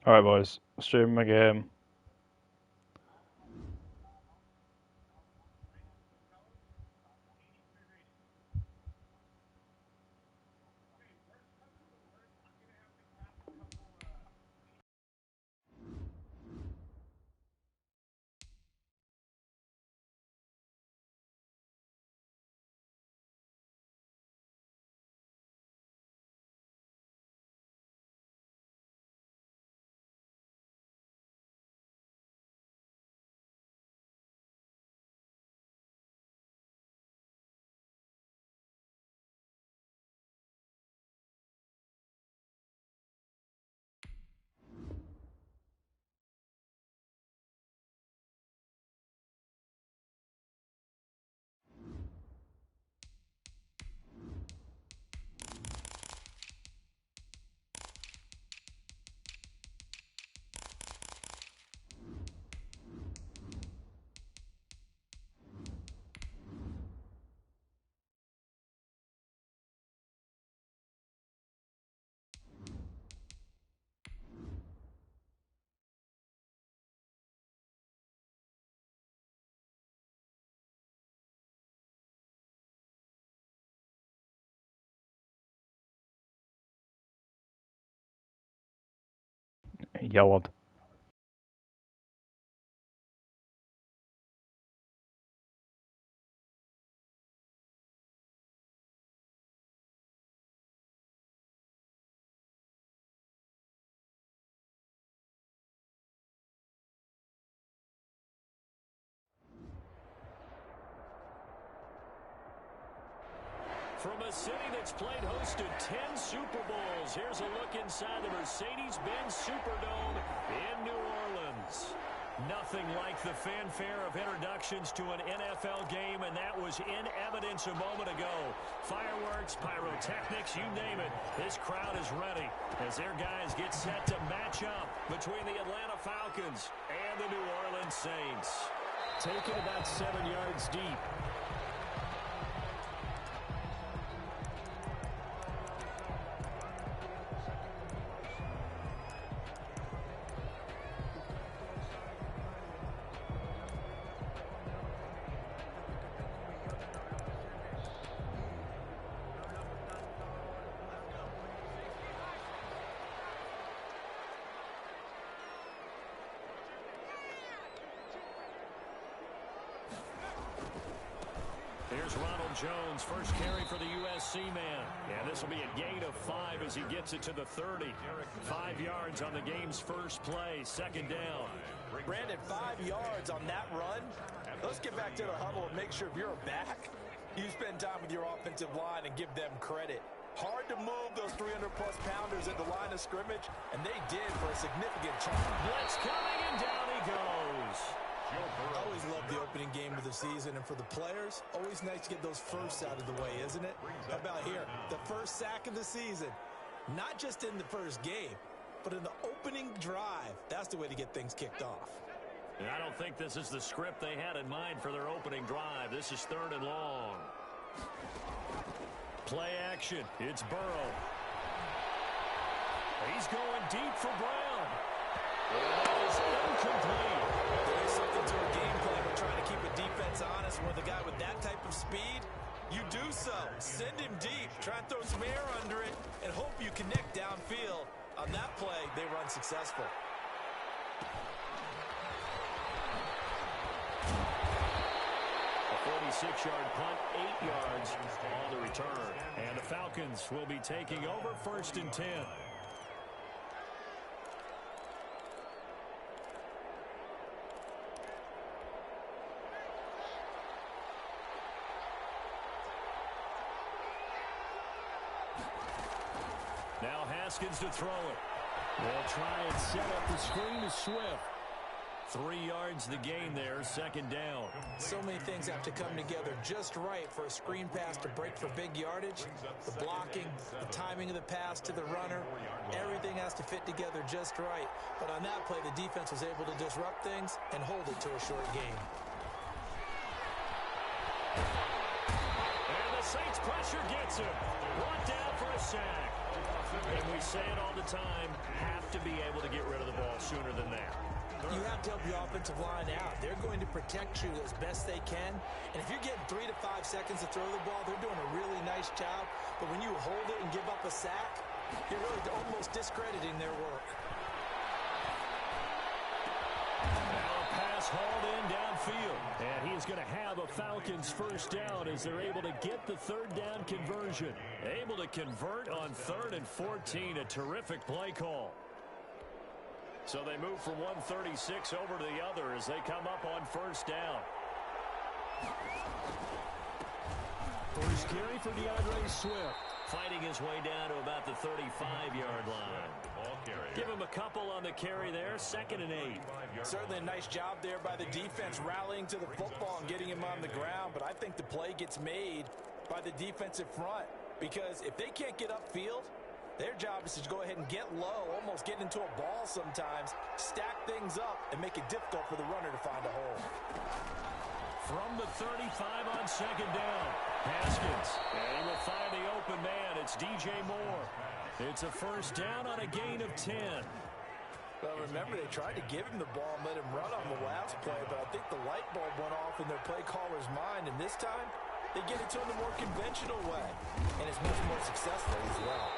Alright, boys. Stream my game. Yelled. From a city that's played host to 10 Super Bowls, here's a look inside the Mercedes-Benz Superdome in New Orleans. Nothing like the fanfare of introductions to an NFL game, and that was in evidence a moment ago. Fireworks, pyrotechnics, you name it. This crowd is ready as their guys get set to match up between the Atlanta Falcons and the New Orleans Saints. Taken about 7 yards deep. Here's Ronald Jones, first carry for the USC man. And this will be a gain of 5 as he gets it to the 30. 5 yards on the game's first play, second down. Brandon, 5 yards on that run. Let's get back to the huddle and make sure if you're a back, you spend time with your offensive line and give them credit. Hard to move those 300-plus pounders at the line of scrimmage, and they did for a significant chunk. Blitz coming, and down he goes. I always love the opening game of the season, and for the players, always nice to get those firsts out of the way, isn't it? How about here? The first sack of the season. Not just in the first game, but in the opening drive. That's the way to get things kicked off. And I don't think this is the script they had in mind for their opening drive. This is 3rd and long. Play action. It's Burrow. He's going deep for Brown. That is incomplete. There's something to a game plan. We're trying to keep a defense honest. Where the guy with that type of speed, you do so. Send him deep. Try and throw some air under it and hope you connect downfield. On that play, they run successful. A 46-yard punt, 8 yards on the return. And the Falcons will be taking over 1st and 10. Now Haskins to throw it. They'll try and set up the screen to Swift. 3 yards the gain there, 2nd down. So many things have to come together just right for a screen pass to break for big yardage. The blocking, the timing of the pass to the runner, everything has to fit together just right. But on that play, the defense was able to disrupt things and hold it to a short gain. And the Saints pressure gets him. Brought down for a sack. And we say it all the time, have to be able to get rid of the ball sooner than that. You have to help your offensive line out. They're going to protect you as best they can. And if you're getting 3 to 5 seconds to throw the ball, they're doing a really nice job. But when you hold it and give up a sack, you're really almost discrediting their work. Now a pass hauled in downfield. And he is going to have a Falcons first down as they're able to get the third down conversion. Able to convert on 3rd and 14. A terrific play call. So they move from 136 over to the other as they come up on first down. First carry for DeAndre Swift. Fighting his way down to about the 35-yard line. Give him a couple on the carry there. 2nd and 8. Certainly a nice job there by the defense rallying to the football and getting him on the ground. But I think the play gets made by the defensive front. Because if they can't get upfield, their job is to go ahead and get low, almost get into a ball sometimes, stack things up, and make it difficult for the runner to find a hole. From the 35 on 2nd down, Haskins. And he will find the open man. It's DJ Moore. It's a first down on a gain of 10. Well, remember, they tried to give him the ball and let him run on the last play, but I think the light bulb went off in their play caller's mind, and this time, they get it to him the more conventional way, and it's much more successful as well.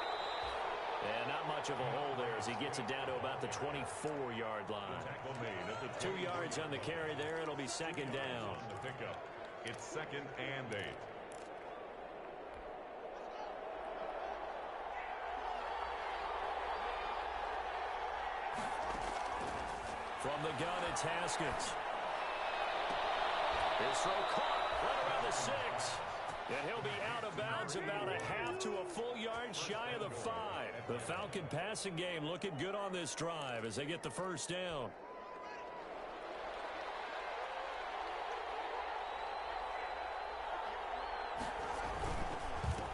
And not much of a hole there as he gets it down to about the 24-yard line. 2 yards on the carry there. It'll be 2nd down. It's 2nd and 8. From the gun, it's Haskins. His throw caught right around the 6. And he'll be out of bounds about a half to a full yard shy of the 5. The Falcon passing game looking good on this drive as they get the first down.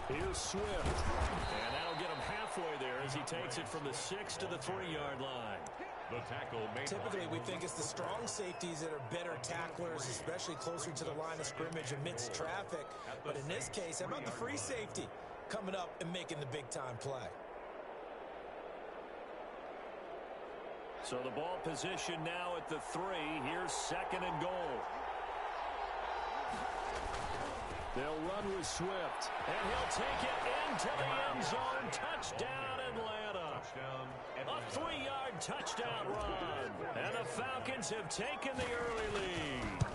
Here's Swift. And that'll get him halfway there as he takes it from the 6 to the 3-yard line. The tackle made. Typically, we think it's the strong safeties that are better tacklers, especially closer to the line of scrimmage amidst traffic. But in this case, how about the free safety coming up and making the big-time play? So the ball position now at the 3. Here's 2nd and goal. They'll run with Swift. And he'll take it into the end zone. Touchdown, Atlanta. A 3-yard touchdown run. And the Falcons have taken the early lead.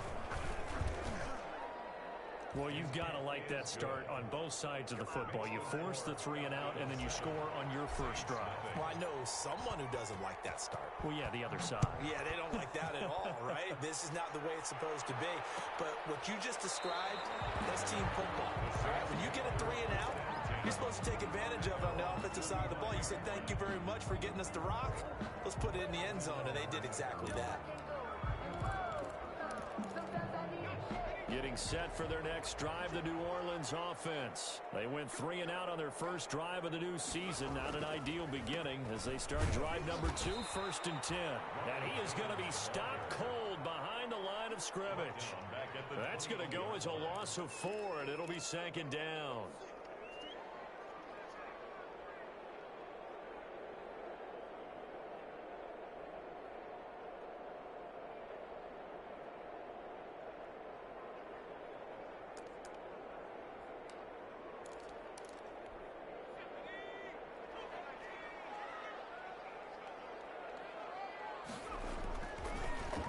Well, you've got to like that start on both sides of the football. You force the 3 and out, and then you score on your first drive. Well, I know someone who doesn't like that start. Well, yeah, the other side. Yeah, they don't like that at all, right? This is not the way it's supposed to be. But what you just described, that's team football. Right? When you get a 3 and out, you're supposed to take advantage of it on the offensive side of the ball. You said, thank you very much for getting us the rock. Let's put it in the end zone, and they did exactly that. Getting set for their next drive, the New Orleans offense. They went 3 and out on their first drive of the new season. Not an ideal beginning as they start drive number 2, 1st and 10. And he is going to be stopped cold behind the line of scrimmage. That's going to go as a loss of 4, and it'll be 2nd down.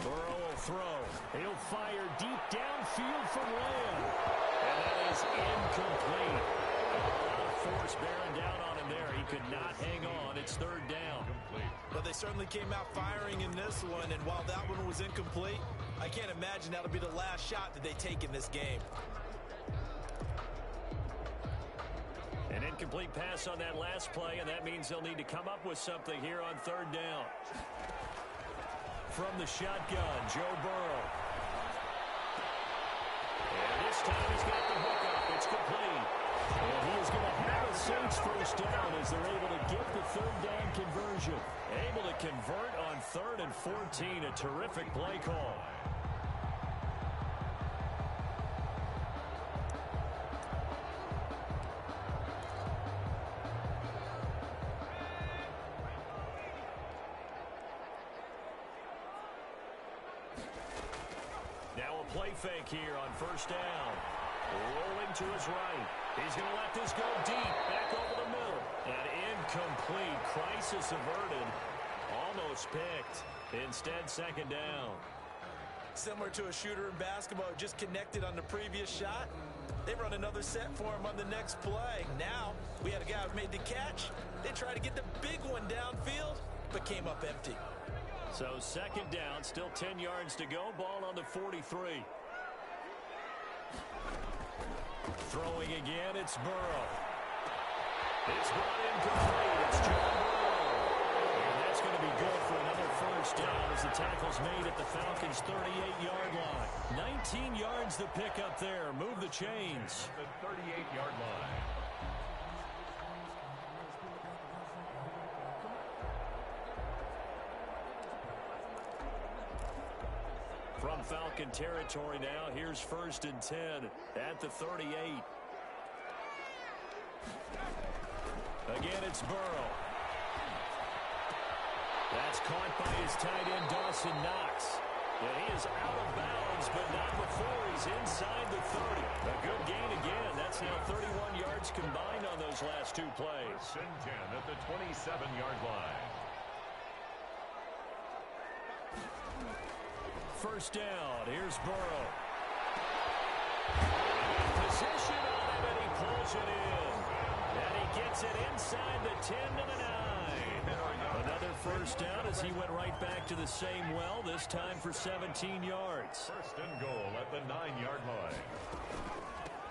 Burrow will throw. He'll fire deep downfield from Lamb. And that is incomplete. A lot of force bearing down on him there. He could not hang on. It's 3rd down. But they certainly came out firing in this one, and while that one was incomplete, I can't imagine that'll be the last shot that they take in this game. An incomplete pass on that last play, and that means they'll need to come up with something here on 3rd down. From the shotgun, Joe Burrow. And this time he's got the hook up. It's complete. And he is going to have a Saints first down as they're able to get the 3rd down conversion. Able to convert on 3rd and 14. A terrific play call. Now a play fake here on first down. Rolling to his right. He's going to let this go deep. Back over the middle. And incomplete. Crisis averted. Almost picked. Instead, second down. Similar to a shooter in basketball, just connected on the previous shot. They run another set for him on the next play. Now, we had a guy who made the catch. They tried to get the big one downfield, but came up empty. So second down, still 10 yards to go. Ball on the 43. Throwing again, it's Burrow. It's brought in complete. It's John Burrow. And that's going to be good for another first down as the tackle's made at the Falcons' 38-yard line. 19 yards to pick up there. Move the chains. The 38-yard line. From Falcon territory now, here's first and 10 at the 38. Again, it's Burrow. That's caught by his tight end, Dawson Knox. And he is out of bounds, but not before he's inside the 30. A good gain again. That's now 31 yards combined on those last two plays. First and 10 at the 27-yard line. First down, here's Burrow. Position on him, and he pulls it in. And he gets it inside the 10 to the 9. Another first down as he went right back to the same well, this time for 17 yards. First and goal at the 9-yard line.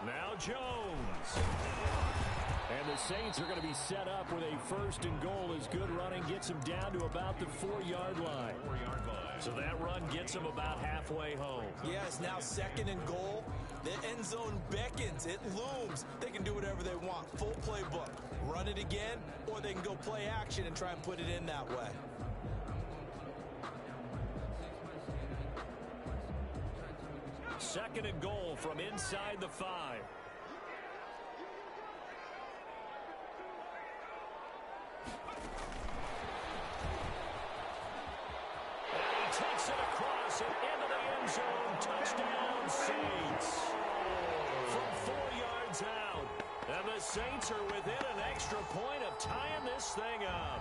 Now Jones. And the Saints are going to be set up with a first and goal as good running gets them down to about the 4-yard line. 4-yard line. So that run gets them about halfway home. Yeah, it's now second and goal. The end zone beckons. It looms. They can do whatever they want. Full playbook. Run it again, or they can go play action and try and put it in that way. Second and goal from inside the 5. Takes it across and into the end zone. Touchdown, Saints. From 4 yards out. And the Saints are within an extra point of tying this thing up.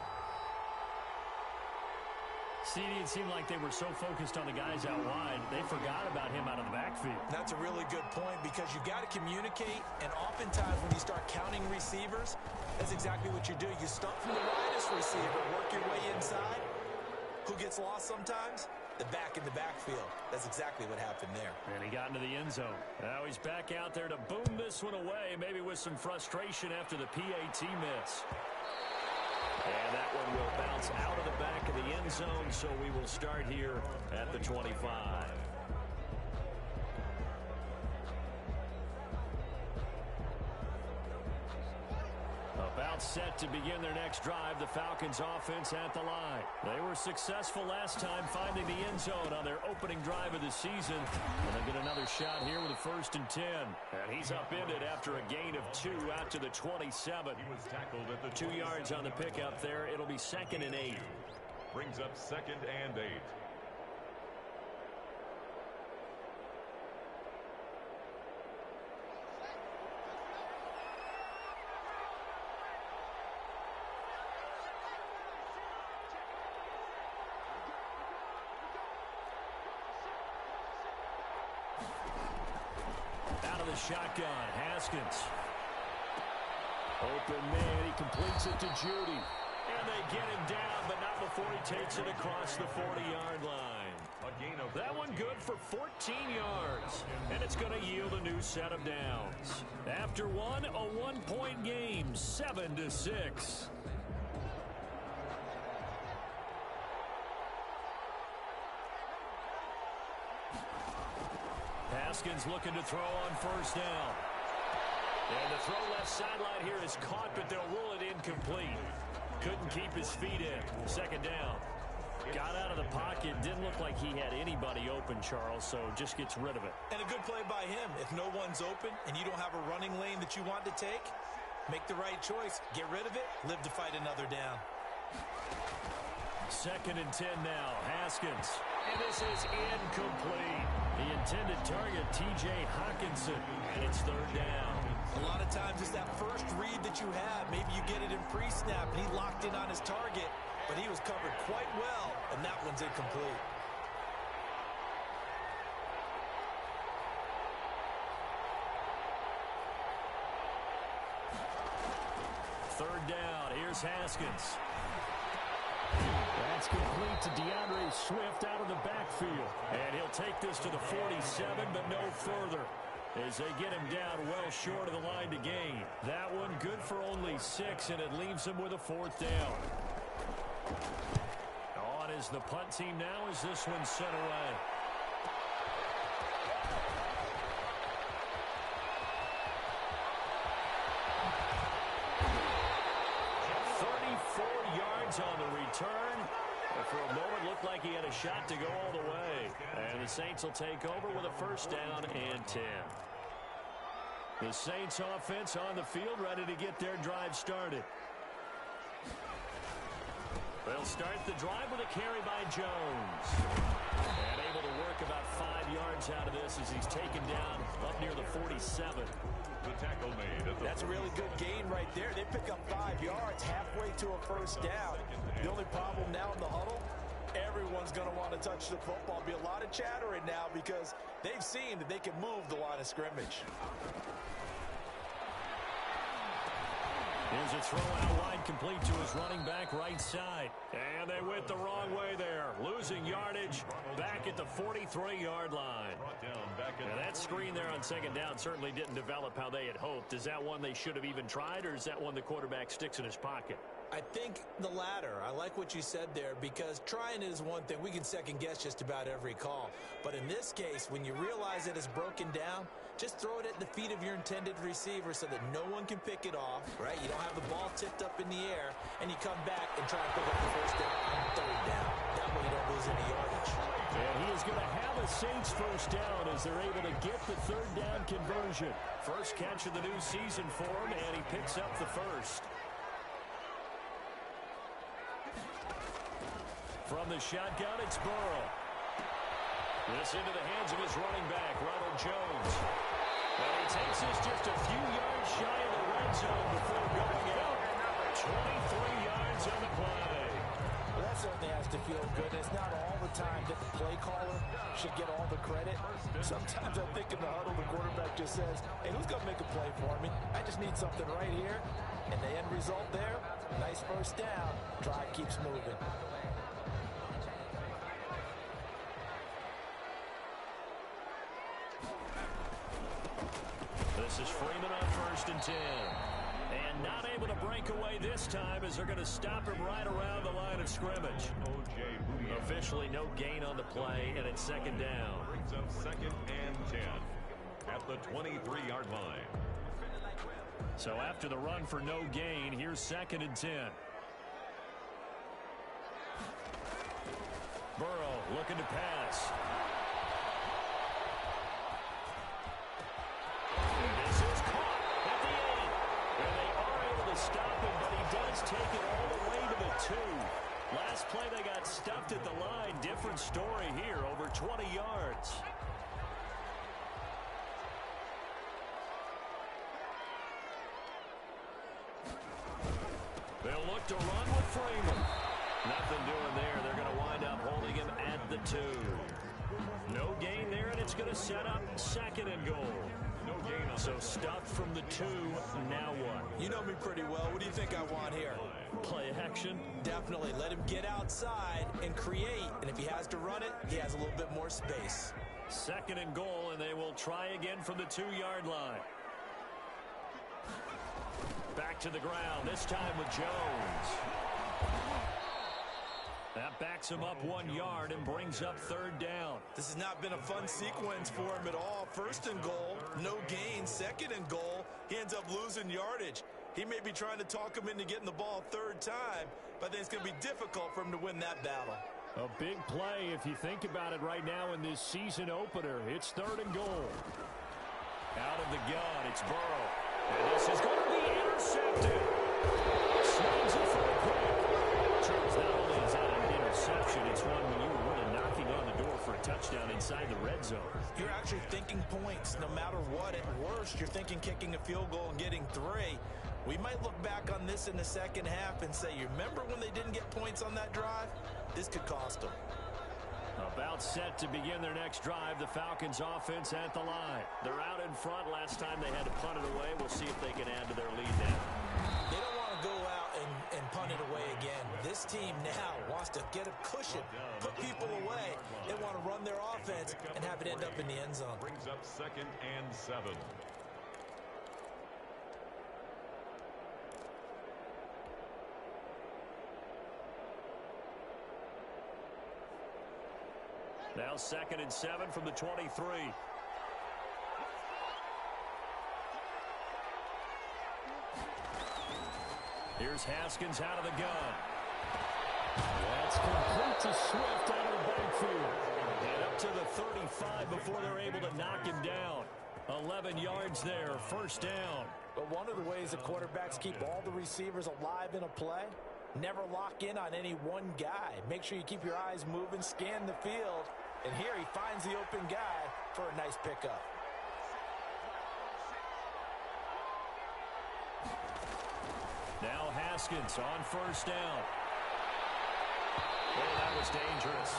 CD, it seemed like they were so focused on the guys out wide, they forgot about him out of the backfield. That's a really good point because you got to communicate, and oftentimes when you start counting receivers, that's exactly what you do. You start from the widest receiver, work your way inside. Who gets lost sometimes? The back in the backfield. That's exactly what happened there. And he got into the end zone. Now he's back out there to boom this one away, maybe with some frustration after the PAT miss. And that one will bounce out of the back of the end zone, so we will start here at the 25. About set to begin their next drive, the Falcons offense at the line. They were successful last time finding the end zone on their opening drive of the season. And they get another shot here with a first and 10. And he's upended after a gain of 2 out to the 27. He was tackled at the 2 yards on the pickup there. It'll be second and 8. Brings up second and 8. Shotgun, Haskins. Open man, he completes it to Judy. And they get him down, but not before he takes it across the 40-yard line. A gain of that one good for 14 yards. And it's going to yield a new set of downs. After one, a one-point game, 7-6. Haskins looking to throw on first down. And the throw left sideline here is caught, but they'll rule it incomplete. Couldn't keep his feet in. Second down. Got out of the pocket. Didn't look like he had anybody open, Charles, so just gets rid of it. And a good play by him. If no one's open and you don't have a running lane that you want to take, make the right choice. Get rid of it. Live to fight another down. Second and 10 now. Haskins. And this is incomplete. The intended target, T.J. Hawkinson, and it's third down. A lot of times it's that first read that you have. Maybe you get it in pre-snap, and he locked in on his target, but he was covered quite well, and that one's incomplete. Third down, here's Haskins. That's complete to DeAndre Swift out of the backfield. And he'll take this to the 47, but no further, as they get him down well short of the line to gain. That one good for only 6, and it leaves him with a fourth down. On is the punt team now as this one's sent away. On the return. For a moment, looked like he had a shot to go all the way. And the Saints will take over with a first down and 10. The Saints offense on the field, ready to get their drive started. They'll start the drive with a carry by Jones. And able to work about 5 yards out of this as he's taken down up near the 47. The tackle made. That's a really good gain right there. They pick up 5 yards halfway to a first down. The only problem now in the huddle, everyone's going to want to touch the football. Be a lot of chattering now because they've seen that they can move the line of scrimmage. Here's a throw out wide complete to his running back right side. And they went the wrong way there. Losing yardage back at the 43-yard line. And that screen there on second down certainly didn't develop how they had hoped. Is that one they should have even tried, or is that one the quarterback sticks in his pocket? I think the latter. I like what you said there because trying it is one thing. We can second guess just about every call. But in this case, when you realize it is broken down, just throw it at the feet of your intended receiver so that no one can pick it off, right? You don't have the ball tipped up in the air, and you come back and try to pick up the first down on third down. That way you don't lose any yardage. And he is going to have a Saints first down as they're able to get the third down conversion. First catch of the new season for him, and he picks up the first. From the shotgun, it's Burrow. This into the hands of his running back, Ronald Jones. And he takes this just a few yards shy of the red zone before going out. 23 yards on the play. Well, that certainly has to feel good. It's not all the time that the play caller should get all the credit. Sometimes I think in the huddle, the quarterback just says, hey, who's going to make a play for me? I just need something right here. And the end result there, nice first down. Drive keeps moving. This is Freeman on first and 10. And not able to break away this time as they're going to stop him right around the line of scrimmage. Officially no gain on the play, and it's second down. Brings up second and 10 at the 23-yard line. So after the run for no gain, here's second and 10. Burrow looking to pass. This is caught at the 8. And they are able to stop him, but he does take it all the way to the 2. Last play they got stuffed at the line. Different story here, over 20 yards. They'll look to run with Freeman. Nothing doing there. They're going to wind up holding him at the 2. No gain there, and it's going to set up second and goal. No gain. So stuffed from the 2. Now what? You know me pretty well. What do you think I want here? Play action? Definitely. Let him get outside and create. And if he has to run it, he has a little bit more space. Second and goal, and they will try again from the 2-yard line. Back to the ground, this time with Jones. That backs him up 1 yard and brings up third down. This has not been a fun sequence for him at all. First and goal, no gain. Second and goal, he ends up losing yardage. He may be trying to talk him into getting the ball third time, but I think it's going to be difficult for him to win that battle. A big play if you think about it right now in this season opener. It's third and goal. Out of the gun, it's Burrow. And this is going to be intercepted. Snags it for a pick. Charles, not only is that an interception, it's one when you were really knocking on the door for a touchdown inside the red zone. You're actually thinking points no matter what. At worst, you're thinking kicking a field goal and getting 3. We might look back on this in the second half and say, you remember when they didn't get points on that drive? This could cost them. About set to begin their next drive, the Falcons offense at the line. They're out in front. Last time they had to punt it away. We'll see if they can add to their lead now. They don't want to go out and punt it away again. This team now wants to get a cushion, put people away. They want to run their offense and have it end up in the end zone. Brings up 2nd and 7. Now 2nd and 7 from the 23. Here's Haskins out of the gun. That's complete to Swift out of the backfield. And up to the 35 before they're able to knock him down. 11 yards there, first down. But one of the ways the quarterbacks keep all the receivers alive in a play, never lock in on any one guy. Make sure you keep your eyes moving, scan the field. And here he finds the open guy for a nice pickup. Now Haskins on first down. Oh, that was dangerous.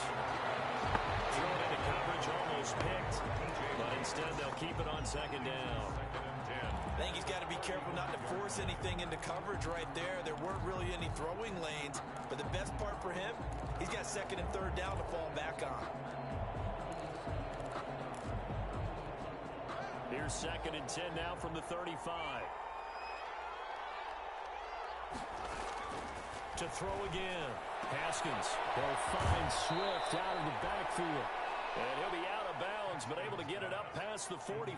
Thrown into coverage, almost picked. But instead, they'll keep it on 2nd down. I think he's got to be careful not to force anything into coverage right there. There weren't really any throwing lanes. But the best part for him, he's got 2nd and 3rd down to fall back on. Here's 2nd and 10 now from the 35. To throw again. Haskins will find Swift out of the backfield. And he'll be out of bounds, but able to get it up past the 45.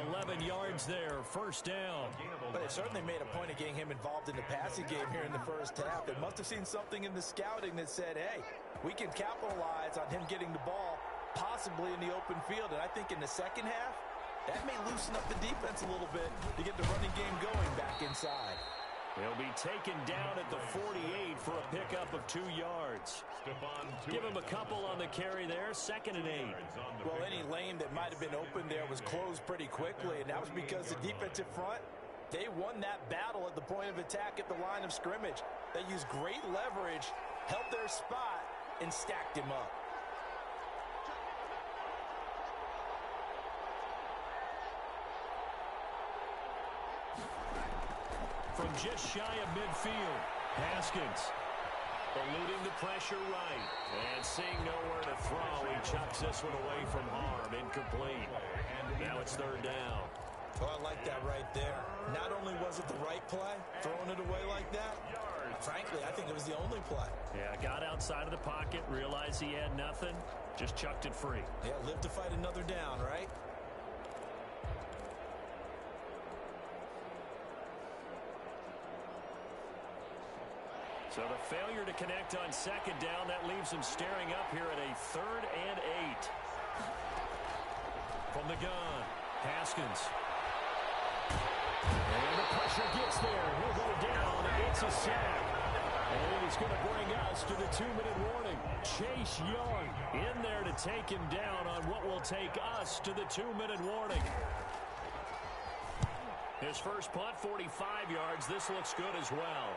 11 yards there, first down. But they certainly made a point of getting him involved in the passing game here in the first half. They must have seen something in the scouting that said, hey, we can capitalize on him getting the ball possibly in the open field. And I think in the second half, that may loosen up the defense a little bit to get the running game going back inside. He'll be taken down at the 48 for a pickup of 2 yards. Give him a couple on the carry there, 2nd and 8. Well, any lane that might have been open there was closed pretty quickly, and that was because the defensive front, they won that battle at the point of attack at the line of scrimmage. They used great leverage, held their spot, and stacked him up. From just shy of midfield, Haskins eluding the pressure right. And seeing nowhere to throw, he chucks this one away from harm. Incomplete. Now it's 3rd down. Oh, I like that right there. Not only was it the right play, throwing it away like that, frankly, I think it was the only play. Yeah, got outside of the pocket, realized he had nothing, just chucked it free. Yeah, live to fight another down, right? So the failure to connect on 2nd down, that leaves him staring up here at a 3rd and 8. From the gun, Haskins. And the pressure gets there. He'll go down. It's a sack. And he's going to bring us to the 2-minute warning. Chase Young in there to take him down on what will take us to the 2-minute warning. His first punt, 45 yards. This looks good as well.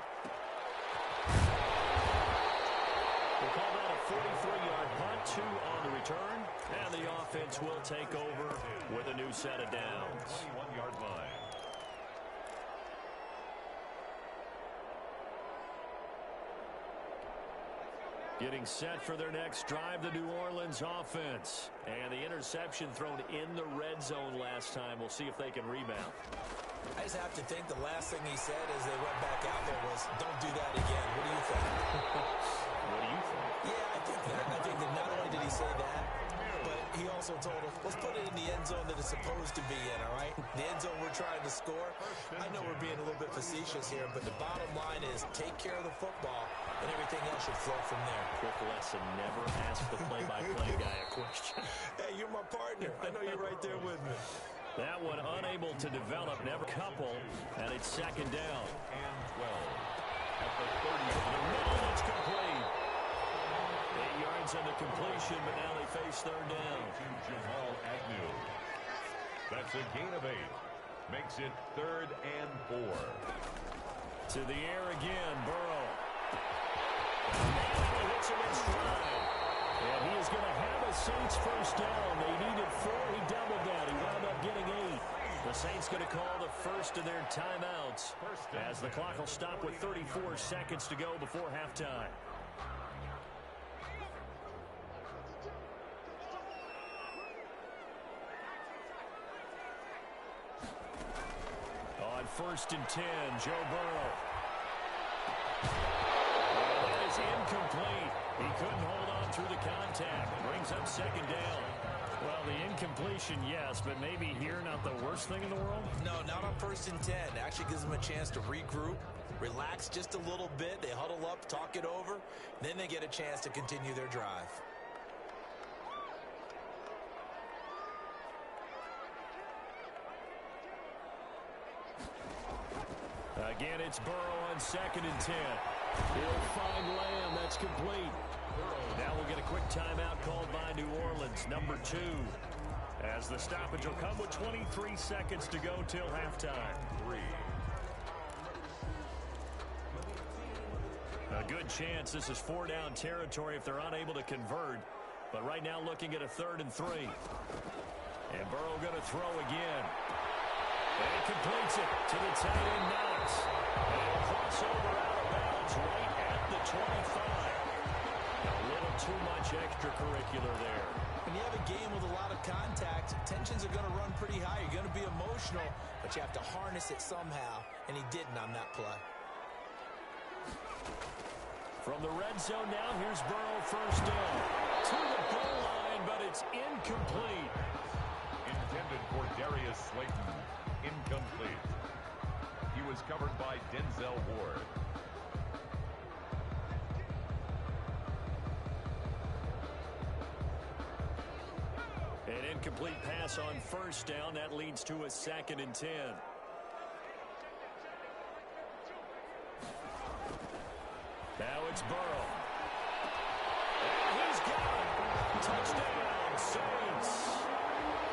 We'll call that a 43-yard punt, 2 on the return, and the offense will take over with a new set of downs. 21-yard line. Getting set for their next drive, the New Orleans offense. And the interception thrown in the red zone last time. We'll see if they can rebound. I just have to think the last thing he said as they went back out there was, don't do that again. What do you think? What do you think? Yeah, I think that. I think that not only did he say that, but he also told us, let's put it in the end zone that it's supposed to be in, all right? The end zone we're trying to score. I know we're being a little bit facetious here, but the bottom line is take care of the football, and everything else should flow from there. Quick lesson, never ask the play-by-play guy a question. Hey, you're my partner. I know you're right there with me. That one unable to develop, never couple, and it's 2nd down. And 12. At the 30. The middle, it's complete. 8 yards on the completion, but now they face third down. That's a gain of 8. Makes it 3rd and 4. To the air again, Burrow. And he hits him in stride. And he is going to have a Saints first down. They needed 4. He doubled that. He wound up getting 8. The Saints going to call the first of their timeouts as the clock will stop with 34 seconds to go before halftime. On 1st and 10, Joe Burrow. And that is incomplete. He couldn't hold on through the contact. Brings up 2nd down. Well, the incompletion, yes, but maybe here not the worst thing in the world? No, not on 1st and 10. Actually gives them a chance to regroup, relax just a little bit. They huddle up, talk it over. Then they get a chance to continue their drive. Again, it's Burrow on 2nd and 10. He'll find Lamb. That's complete. Now we'll get a quick timeout called by New Orleans, number 2. As the stoppage will come with 23 seconds to go till halftime. A good chance this is 4-down territory if they're unable to convert. But right now looking at a 3rd and 3. And Burrow going to throw again. And he completes it to the tight end, Knox. And a crossover out of bounds right at the 25. A little too much extracurricular there. When you have a game with a lot of contact, tensions are going to run pretty high. You're going to be emotional, but you have to harness it somehow, and he didn't on that play. From the red zone now, here's Burrow first down. To the goal line, but it's incomplete. Intended for Darius Slayton. Incomplete. He was covered by Denzel Ward. An incomplete pass on first down. That leads to a 2nd and 10. Now it's Burrow. And he's got it. Touchdown, Saints.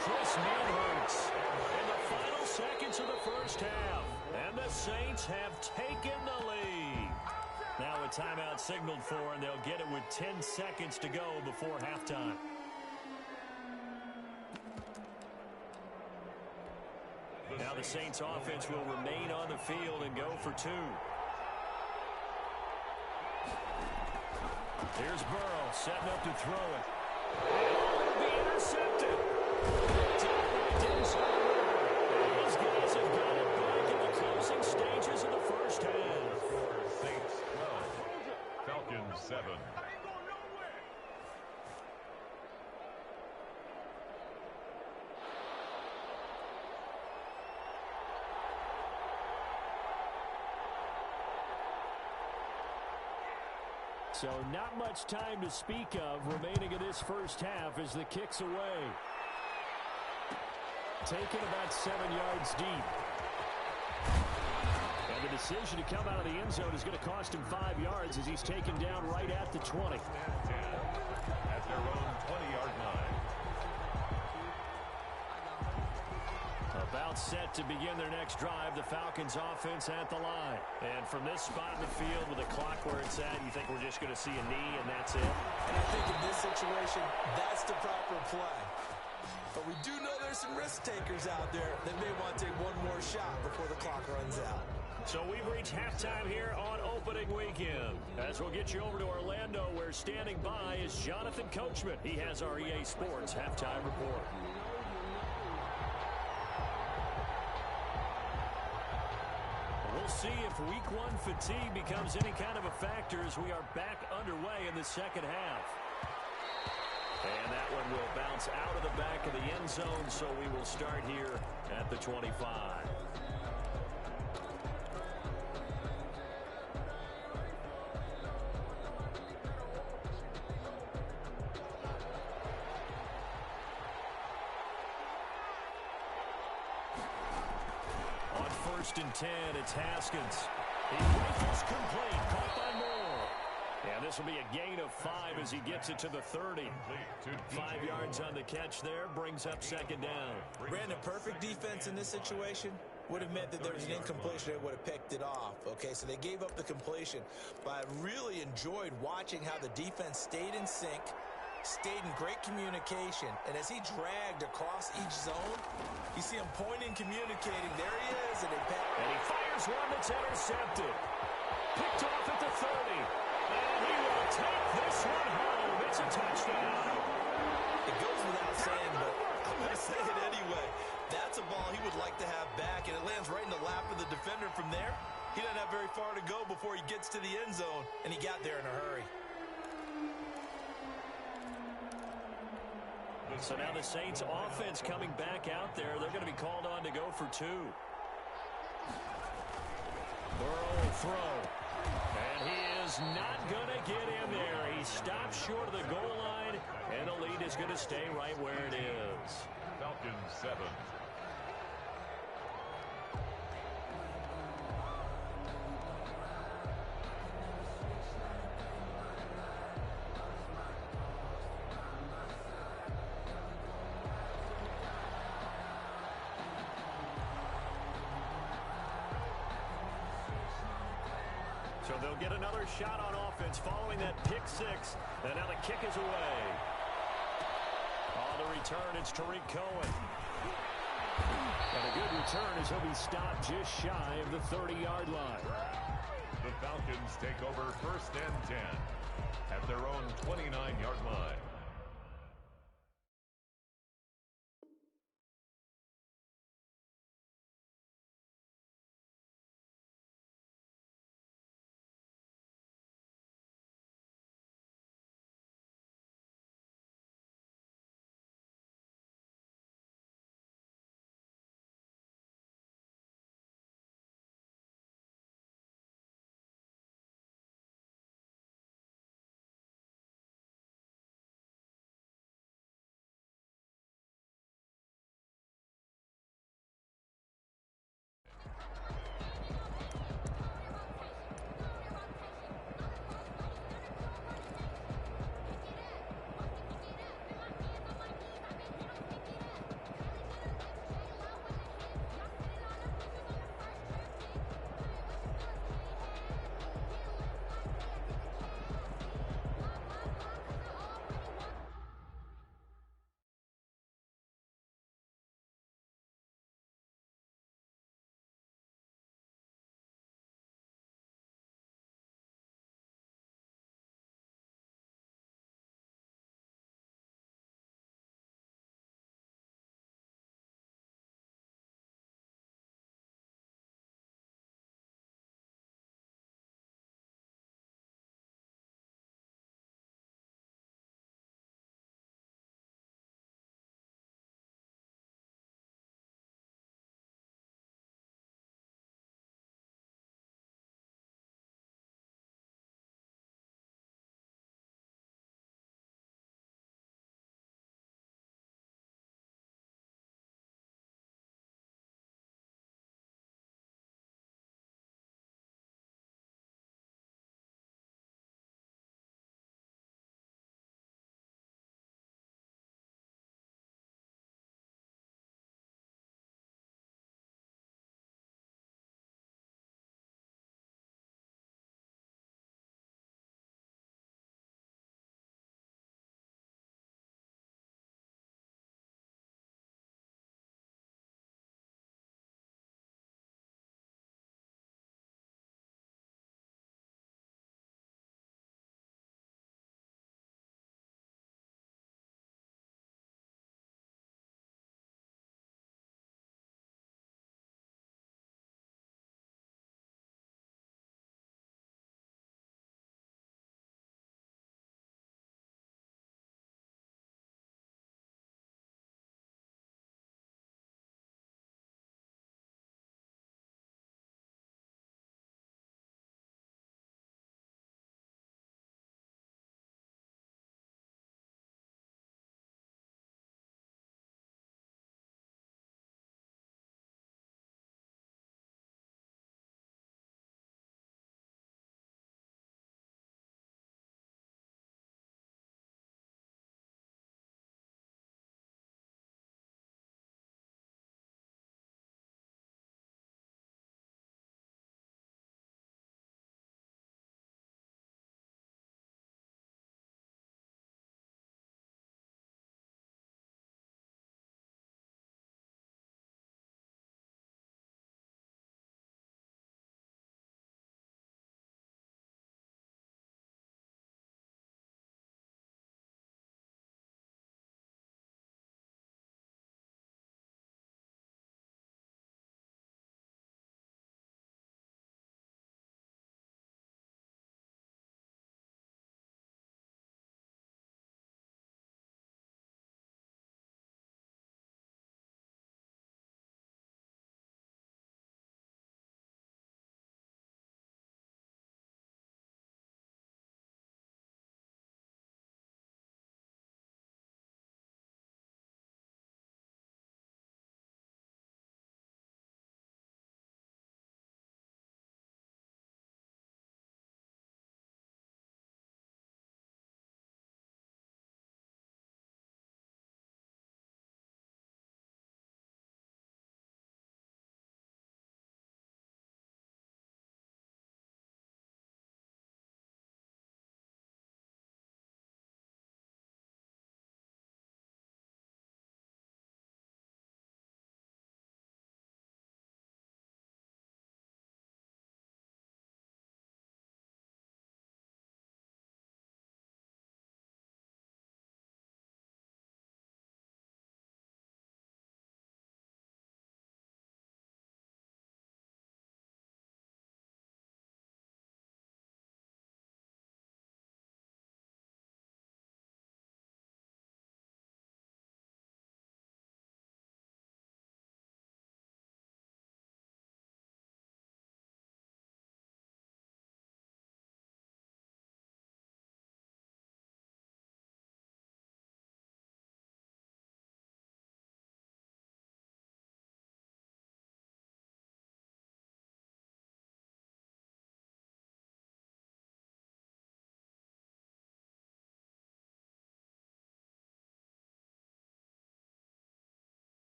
Chris Manhurts in the final seconds of the first half. And the Saints have taken the lead. Now a timeout signaled for, and they'll get it with 10 seconds to go before halftime. Now the Saints offense will remain on the field and go for 2. Here's Burrow setting up to throw it. And it'll be intercepted. These guys have got it back in the closing stages of the first half. Saints 12. Falcons 7. So not much time to speak of remaining in this first half as the kick's away. Taken about 7 yards deep. And the decision to come out of the end zone is going to cost him 5 yards as he's taken down right at the 20. At their own 20-yard line. About set to begin their next drive, the Falcons offense at the line. And from this spot in the field with the clock where it's at, you think we're just going to see a knee and that's it? And I think in this situation, that's the proper play. But we do know there's some risk takers out there that may want to take one more shot before the clock runs out. So we've reached halftime here on opening weekend. As we'll get you over to Orlando, where standing by is Jonathan Coachman. He has our EA Sports halftime report. We'll see if week 1 fatigue becomes any kind of a factor as we are back underway in the second half. And that one will bounce out of the back of the end zone, so we will start here at the 25. On 1st and 10, it's Haskins. He rifles complete, caught by Moore. And this will be a gain of 5 as he gets it to the 30. 5 yards on the catch there, brings up second down. Brandon, perfect defense in this situation would have meant that there was an incompletion that would have picked it off. Okay, so they gave up the completion. But I really enjoyed watching how the defense stayed in sync, stayed in great communication, and as he dragged across each zone, you see him pointing, communicating. There he is, and he fires one that's intercepted. Picked off at the 30. And he will take this one home. It's a touchdown. It goes without saying, but I'm going to say it anyway. That's a ball he would like to have back, and it lands right in the lap of the defender from there. He doesn't have very far to go before he gets to the end zone, and he got there in a hurry. So now the Saints offense coming back out there. They're going to be called on to go for 2. Burrow will throw. And he is not going to get in there. He stops short of the goal line, and the lead is going to stay right where it is. Falcons 7. So they'll get another shot on offense following that pick 6. And now the kick is away. On the return, it's Tariq Cohen. And a good return as he'll be stopped just shy of the 30-yard line. The Falcons take over 1st and 10 at their own 29-yard line.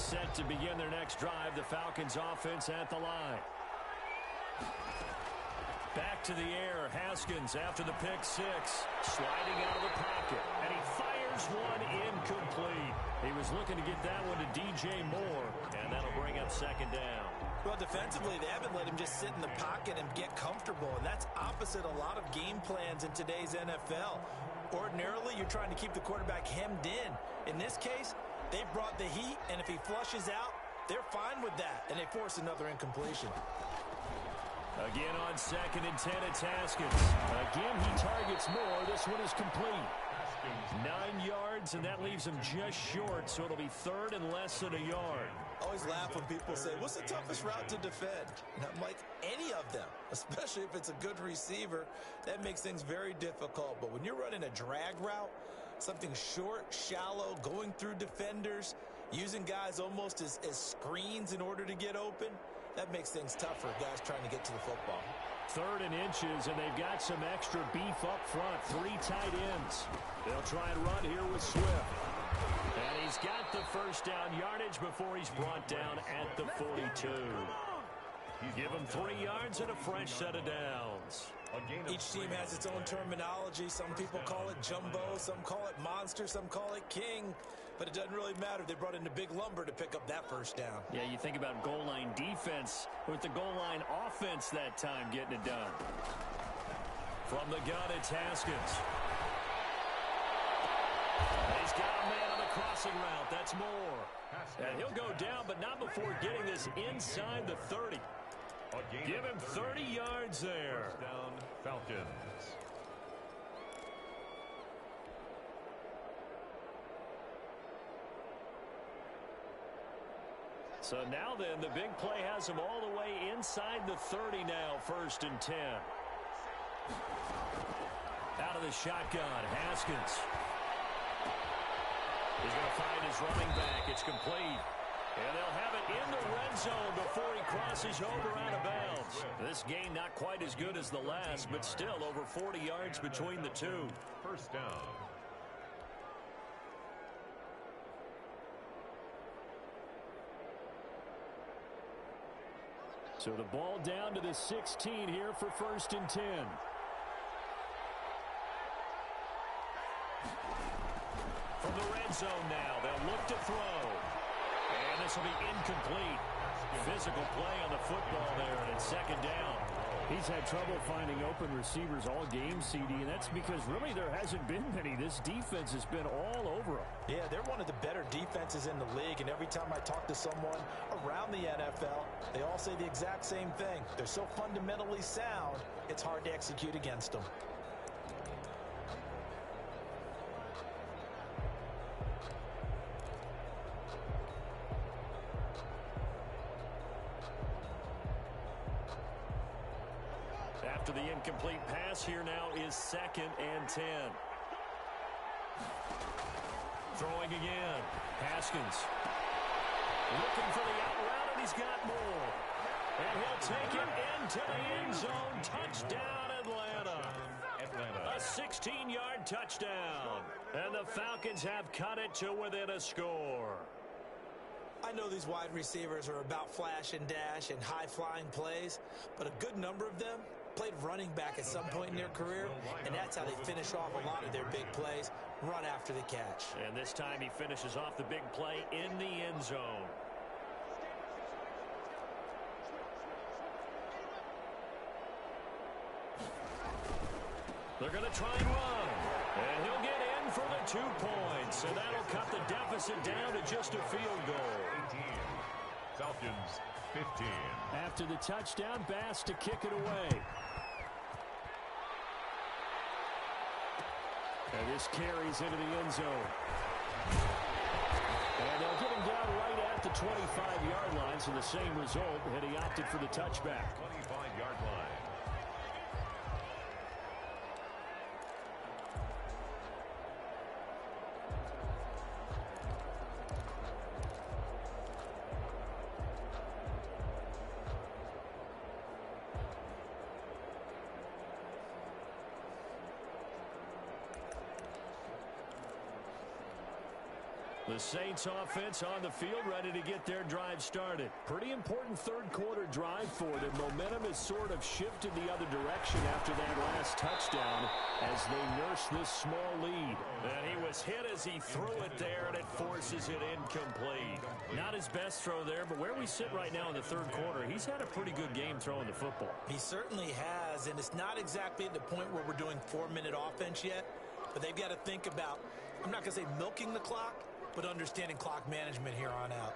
set to begin their next drive. The Falcons offense at the line. Back to the air. Haskins after the pick six. Sliding out of the pocket. And he fires one incomplete. He was looking to get that one to DJ Moore. And that'll bring up second down. Well, defensively, they haven't let him just sit in the pocket and get comfortable. And that's opposite a lot of game plans in today's NFL. Ordinarily, you're trying to keep the quarterback hemmed in. In this case, they brought the heat. And if he flushes out, they're fine with that. And they force another incompletion. Again on 2nd and 10, it's Haskins. Again, he targets more. This one is complete. 9 yards, and that leaves him just short, so it'll be 3rd and less than a yard. I always laugh when people say, what's the toughest route to defend? And I'm like, any of them, especially if it's a good receiver. That makes things very difficult. But when you're running a drag route, something short, shallow, going through defenders, using guys almost as screens in order to get open, that makes things tough for guys trying to get to the football. 3rd and inches, and they've got some extra beef up front. 3 tight ends. They'll try and run here with Swift. And he's got the first down yardage before he's brought down at the 42. Give him 3 yards and a fresh set of downs. Each team has its own terminology. Some people call it jumbo, some call it monster, some call it king. But it doesn't really matter. They brought in the big lumber to pick up that first down. Yeah, you think about goal line defense with the goal line offense that time getting it done. From the gun, it's Haskins. He's got a man on the crossing route. That's Moore. And he'll go down, but not before getting this inside the 30. Give him 30 yards there. First down, Falcons. So now then, the big play has him all the way inside the 30 now, 1st and 10. Out of the shotgun, Haskins. He's going to find his running back. It's complete. And they'll have it in the red zone before he crosses over out of bounds. This game not quite as good as the last, but still over 40 yards between the two. First down. So the ball down to the 16 here for 1st and 10. From the red zone now, they'll look to throw. And this will be incomplete. Physical play on the football there, and it's 2nd down. He's had trouble finding open receivers all game, CD, and that's because really there hasn't been many. This defense has been all over him. Yeah, they're one of the better defenses in the league, and every time I talk to someone around the NFL, they all say the exact same thing. They're so fundamentally sound, it's hard to execute against them. After the incomplete pass, here now is 2nd and 10. Throwing again. Haskins. Looking for the out route, and he's got more. And he'll take it into the end zone. Touchdown, Atlanta. A 16-yard touchdown. And the Falcons have cut it to within a score. I know these wide receivers are about flash and dash and high-flying plays, but a good number of them played running back at some point in their career, and that's how they finish off a lot of their big plays, run after the catch. And this time he finishes off the big play in the end zone. They're going to try and run. And he'll get in for the 2 points. And that'll cut the deficit down to just a field goal. 18. Falcons 15. After the touchdown, Bass to kick it away. And this carries into the end zone. And they'll get him down right at the 25-yard line. So the same result, and he opted for the touchback. 25-yard line. The Saints offense on the field, ready to get their drive started. Pretty important third quarter drive for them. Momentum has sort of shifted the other direction after that last touchdown as they nurse this small lead. And he was hit as he threw it there, and it forces it incomplete. Not his best throw there, but where we sit right now in the third quarter, he's had a pretty good game throwing the football. He certainly has, and it's not exactly at the point where we're doing 4-minute offense yet, but they've got to think about, I'm not going to say milking the clock, but understanding clock management here on out.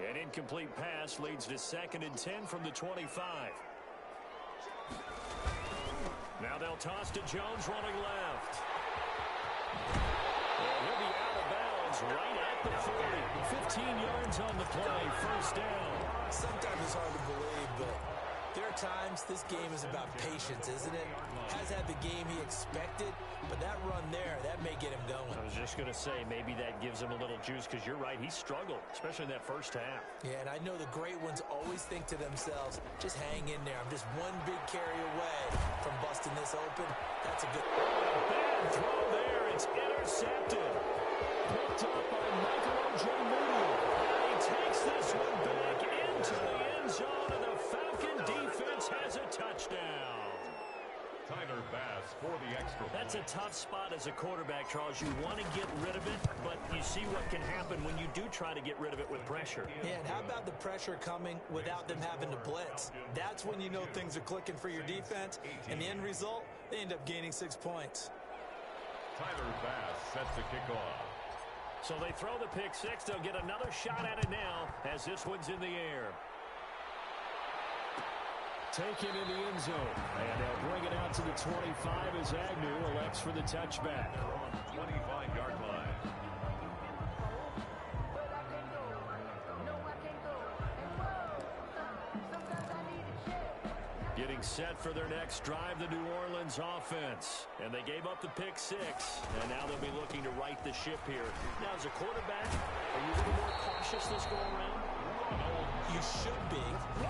An incomplete pass leads to 2nd and 10 from the 25. Now they'll toss to Jones running left. And he'll be out of bounds right at the 40. 15 yards on the play, first down. Sometimes it's hard to believe, but there are times this game is about patience, isn't it? Has had the game he expected, but that run there, that may get him going. I was just going to say, maybe that gives him a little juice, because you're right, he struggled, especially in that first half. Yeah, and I know the great ones always think to themselves, just hang in there. I'm just one big carry away from busting this open. That's a good... Bad throw there. It's intercepted. Picked up by Michael Ojemudia. And he takes this one back into the end zone, and the Falcon defense has a touchdown. Tyler Bass for the extra point. That's a tough spot as a quarterback, Charles. You want to get rid of it, but you see what can happen when you do try to get rid of it with pressure. Yeah, and how about the pressure coming without them having to blitz? That's when you know things are clicking for your defense, and the end result, they end up gaining 6 points. Tyler Bass set to kick off. So they throw the pick six. They'll get another shot at it now as this one's in the air. Taken in the end zone. And they'll bring it out to the 25 as Agnew elects for the touchback. 25-yard line. Getting set for their next drive, the New Orleans offense. And they gave up the pick six. And now they'll be looking to right the ship here. Now, as a quarterback, are you a little more cautious this go around? You should be,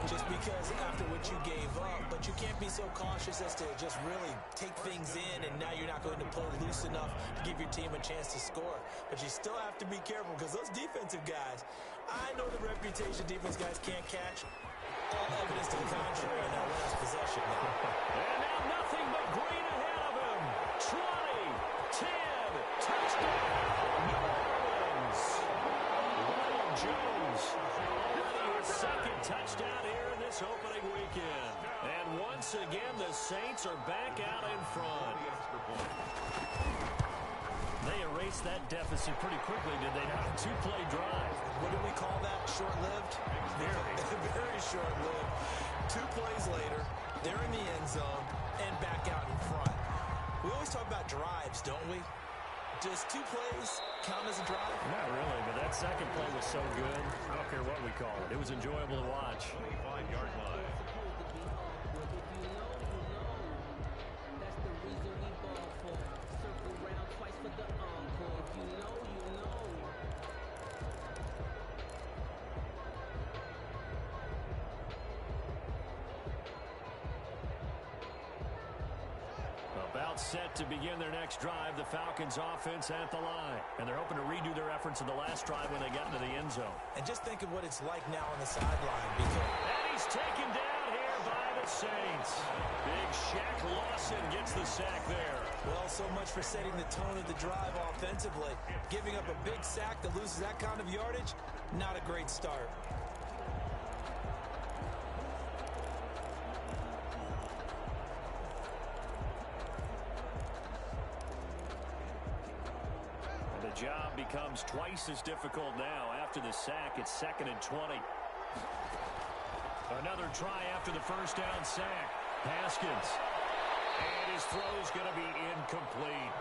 just because after what you gave up, but you can't be so cautious as to just really take things in, and now you're not going to play loose enough to give your team a chance to score. But you still have to be careful, because those defensive guys, I know the reputation defense guys can't catch. All evidence to the contrary in that last possession now. And now nothing but green ahead of him. 20, 10, touchdown, New Orleans. Ronald Jones. Second touchdown here in this opening weekend. And once again, the Saints are back out in front. They erased that deficit pretty quickly, did they not? A two-play drive. What do we call that? Short-lived? Very short-lived. 2 plays later, they're in the end zone and back out in front. We always talk about drives, don't we? Does 2 plays count as a drive? Not really, but that second play was so good. I don't care what we call it. It was enjoyable to watch. 25-yard line. About set to begin their next drive, the Falcons offense at the line. And they're hoping to redo their efforts of the last drive when they got into the end zone. And just think of what it's like now on the sideline. Because and he's taken down here by the Saints. Big Shaq Lawson gets the sack there. well, so much for setting the tone of the drive offensively. Giving up a big sack that loses that kind of yardage, not a great start. The job becomes twice as difficult now. After the sack, it's 2nd and 20. Another try after the first down sack. Haskins. And his throw's going to be incomplete.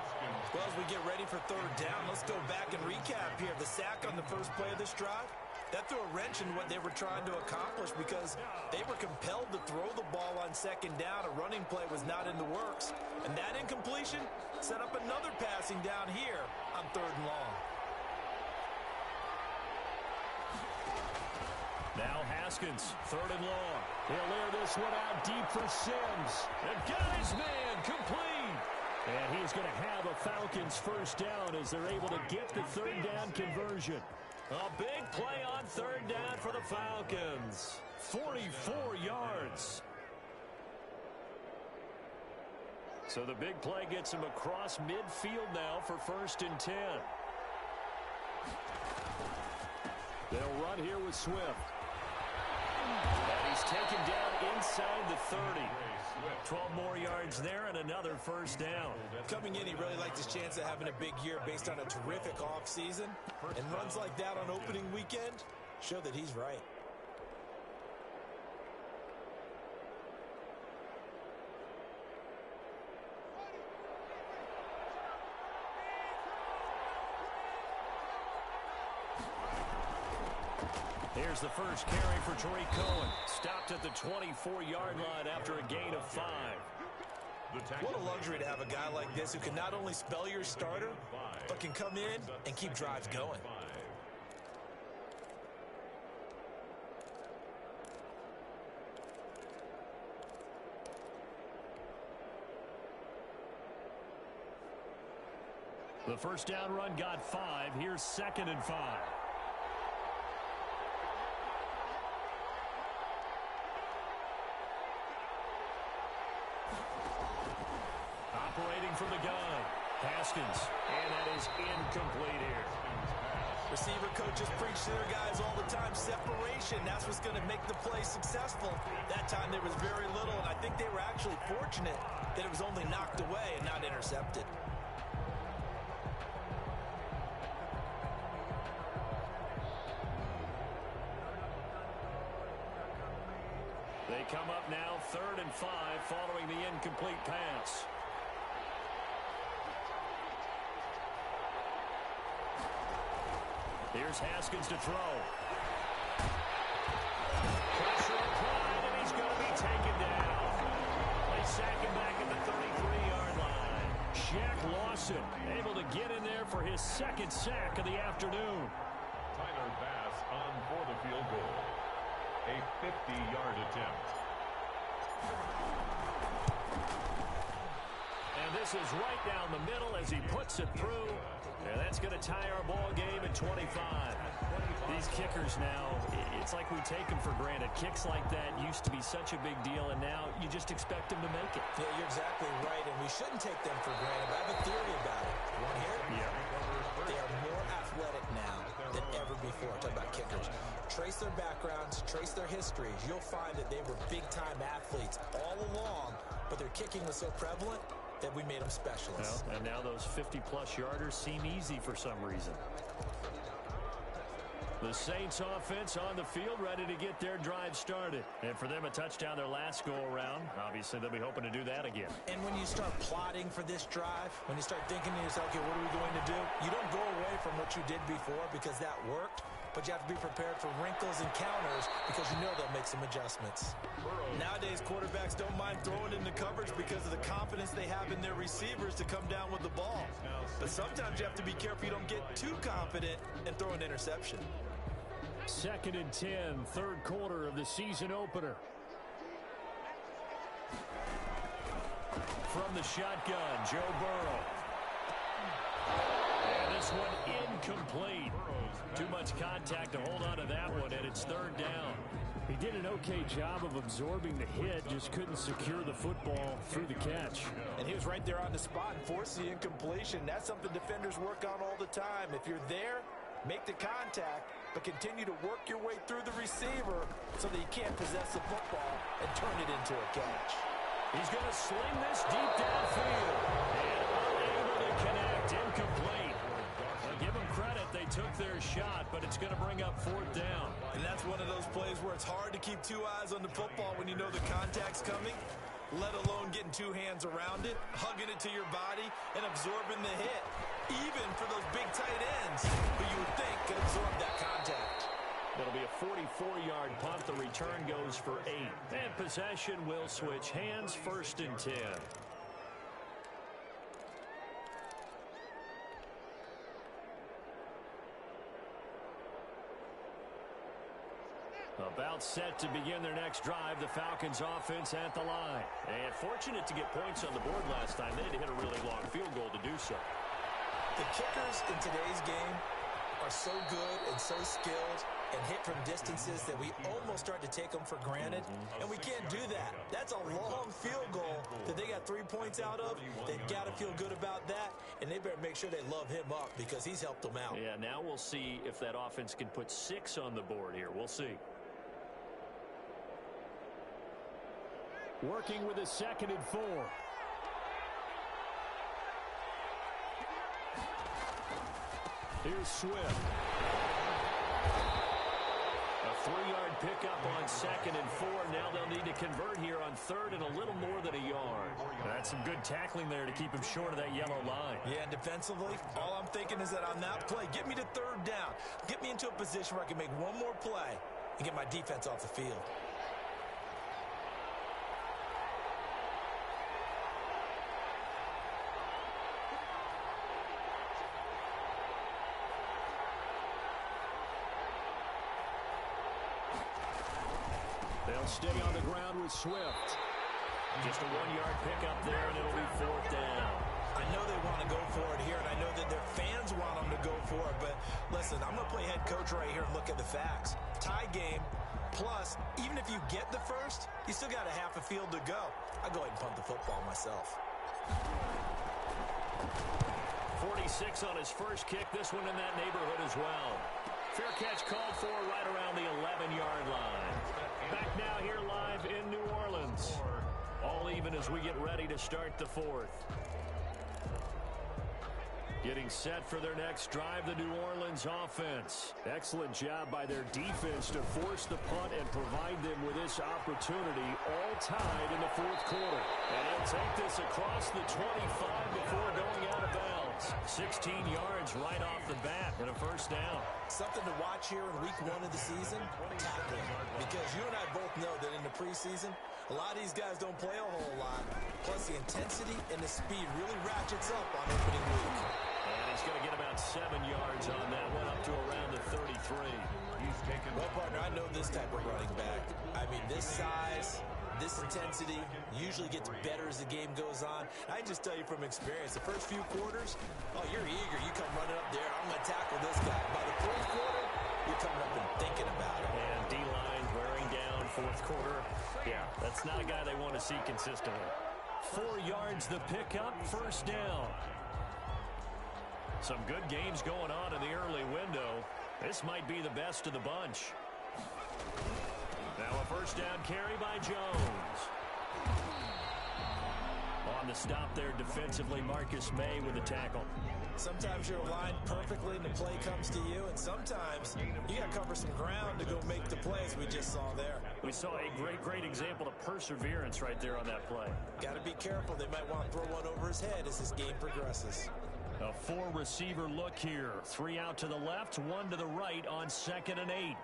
Well, as we get ready for third down, let's go back and recap here. The sack on the first play of this drive, that threw a wrench in what they were trying to accomplish because they were compelled to throw the ball on second down. A running play was not in the works. And that incompletion set up another passing down here on third and long. Now Haskins, third and long. He'll air this one out deep for Sims. And got his man complete. And he's going to have a Falcons first down as they're able to get the third down conversion. A big play on third down for the Falcons. 44 yards. So the big play gets him across midfield now for 1st and 10. They'll run here with Swift. And he's taken down inside the 30. 12 more yards there and another first down. Coming in, he really liked his chance of having a big year based on a terrific offseason. And runs like that on opening weekend show that he's right. Here's the first carry for Tariq Cohen. Stopped at the 24-yard line after a gain of 5. What a luxury to have a guy like this who can not only spell your starter, but can come in and keep drives going. The first down run got 5. Here's 2nd and 5. Operating from the gun, Haskins, and that is incomplete here. Receiver coaches preach to their guys all the time. Separation, that's what's going to make the play successful. That time there was very little, and I think they were actually fortunate that it was only knocked away and not intercepted. They come up now 3rd and 5 following the incomplete pass. Here's Haskins to throw. Pressure applied, and he's going to be taken down. They sack him back at the 33-yard line. Shaq Lawson able to get in there for his 2nd sack of the afternoon. Tyler Bass on for the field goal. A 50-yard attempt. And this is right down the middle as he puts it through. And that's going to tie our ball game at 25. These kickers now, it's like we take them for granted. Kicks like that used to be such a big deal, and now you just expect them to make it. Yeah, you're exactly right, and we shouldn't take them for granted. But I have a theory about it. You want to hear it? Yeah. They are more athletic now than ever before. Talk about kickers. Trace their backgrounds, trace their histories. You'll find that they were big-time athletes all along, but their kicking was so prevalent that we made them specialists. Well, and now those 50-plus yarders seem easy for some reason. The Saints offense on the field ready to get their drive started. And for them, a touchdown their last go-around. Obviously, they'll be hoping to do that again. And when you start plotting for this drive, when you start thinking to yourself, okay, what are we going to do? You don't go away from what you did before because that worked. But you have to be prepared for wrinkles and counters because you know they'll make some adjustments. Nowadays, quarterbacks don't mind throwing into coverage because of the confidence they have in their receivers to come down with the ball. But sometimes you have to be careful you don't get too confident and throw an interception. 2nd and 10, 3rd quarter of the season opener. From the shotgun, Joe Burrow. And this one incomplete. Too much contact to hold on to that one, and it's 3rd down. He did an okay job of absorbing the hit, just couldn't secure the football through the catch. And he was right there on the spot and forced the incompletion. That's something defenders work on all the time. If you're there, make the contact, but continue to work your way through the receiver so that you can't possess the football and turn it into a catch. He's going to sling this deep downfield. And unable to connect. Incomplete. Well, give them credit. They took their shot, but it's going to bring up 4th down. And that's one of those plays where it's hard to keep 2 eyes on the football when you know the contact's coming, let alone getting 2 hands around it, hugging it to your body, and absorbing the hit, even for those big tight ends who you would think could absorb that contact. It'll be a 44-yard punt. The return goes for 8. And possession will switch hands, 1st and 10. About set to begin their next drive, the Falcons offense at the line. And fortunate to get points on the board last time. They had to hit a really long field goal to do so. The kickers in today's game are so good and so skilled and hit from distances that we almost start to take them for granted. And we can't do that. That's a long field goal that they got 3 points out of. They've got to feel good about that, and they better make sure they love him up because he's helped them out. Yeah, now we'll see if that offense can put 6 on the board here. We'll see. Working with a 2nd and 4. Here's Swift. A 3-yard pickup on 2nd and 4. Now they'll need to convert here on 3rd and a little more than a yard. That's some good tackling there to keep him short of that yellow line. Yeah, and defensively, all I'm thinking is that on that play, get me to 3rd down. Get me into a position where I can make one more play and get my defense off the field. They'll stay on the ground with Swift. Just a 1-yard pickup there, and it'll be 4th down. I know they want to go for it here, and I know that their fans want them to go for it, but listen, I'm going to play head coach right here and look at the facts. Tie game, plus, even if you get the first, you still got a half a field to go. I'll go ahead and punt the football myself. 46 on his first kick. This one in that neighborhood as well. Fair catch called for right around the 11-yard line. Back now here live in New Orleans. All even as we get ready to start the 4th. Getting set for their next drive, the New Orleans offense. Excellent job by their defense to force the punt and provide them with this opportunity, all tied in the 4th quarter. And he'll take this across the 25 before going out of bounds. 16 yards right off the bat and a 1st down. Something to watch here in week 1 of the season, tackling. Because you and I both know that in the preseason, a lot of these guys don't play a whole lot. Plus the intensity and the speed really ratchets up on opening week. And he's going to get about 7 yards on that one, up to around the 33. He's taken. Well, partner, I know this type of running back. I mean, this size, this intensity usually gets better as the game goes on. I can just tell you from experience, the first few quarters, oh, you're eager. You come running up there. I'm going to tackle this guy. By the 4th quarter, you're coming up and thinking about it. And D-line wearing down 4th quarter. Yeah, that's not a guy they want to see consistently. 4 yards the pickup, 1st down. Some good games going on in the early window. This might be the best of the bunch. Now a 1st down carry by Jones. On the stop there defensively, Marcus May with a tackle. Sometimes you're aligned perfectly and the play comes to you, and sometimes you got to cover some ground to go make the plays we just saw there. We saw a great example of perseverance right there on that play. Got to be careful. They might want to throw one over his head as this game progresses. A 4-receiver look here. 3 out to the left, 1 to the right on 2nd and 8.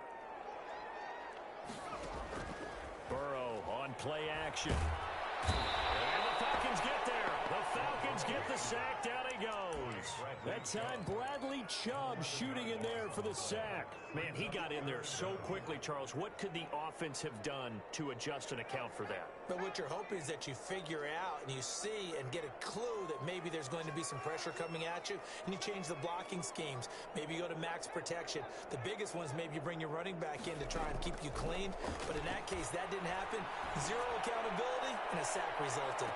Burrow on play action. And the Falcons get there. The Falcons get the sack. Down he goes. That time, Bradley Chubb shooting in there for the sack. Man, he got in there so quickly, Charles. What could the offense have done to adjust and account for that? But what you're hoping is that you figure out and you see and get a clue that maybe there's going to be some pressure coming at you, and you change the blocking schemes. Maybe you go to max protection. The biggest ones, maybe you bring your running back in to try and keep you clean. But in that case, that didn't happen. 0 accountability, and a sack resulted.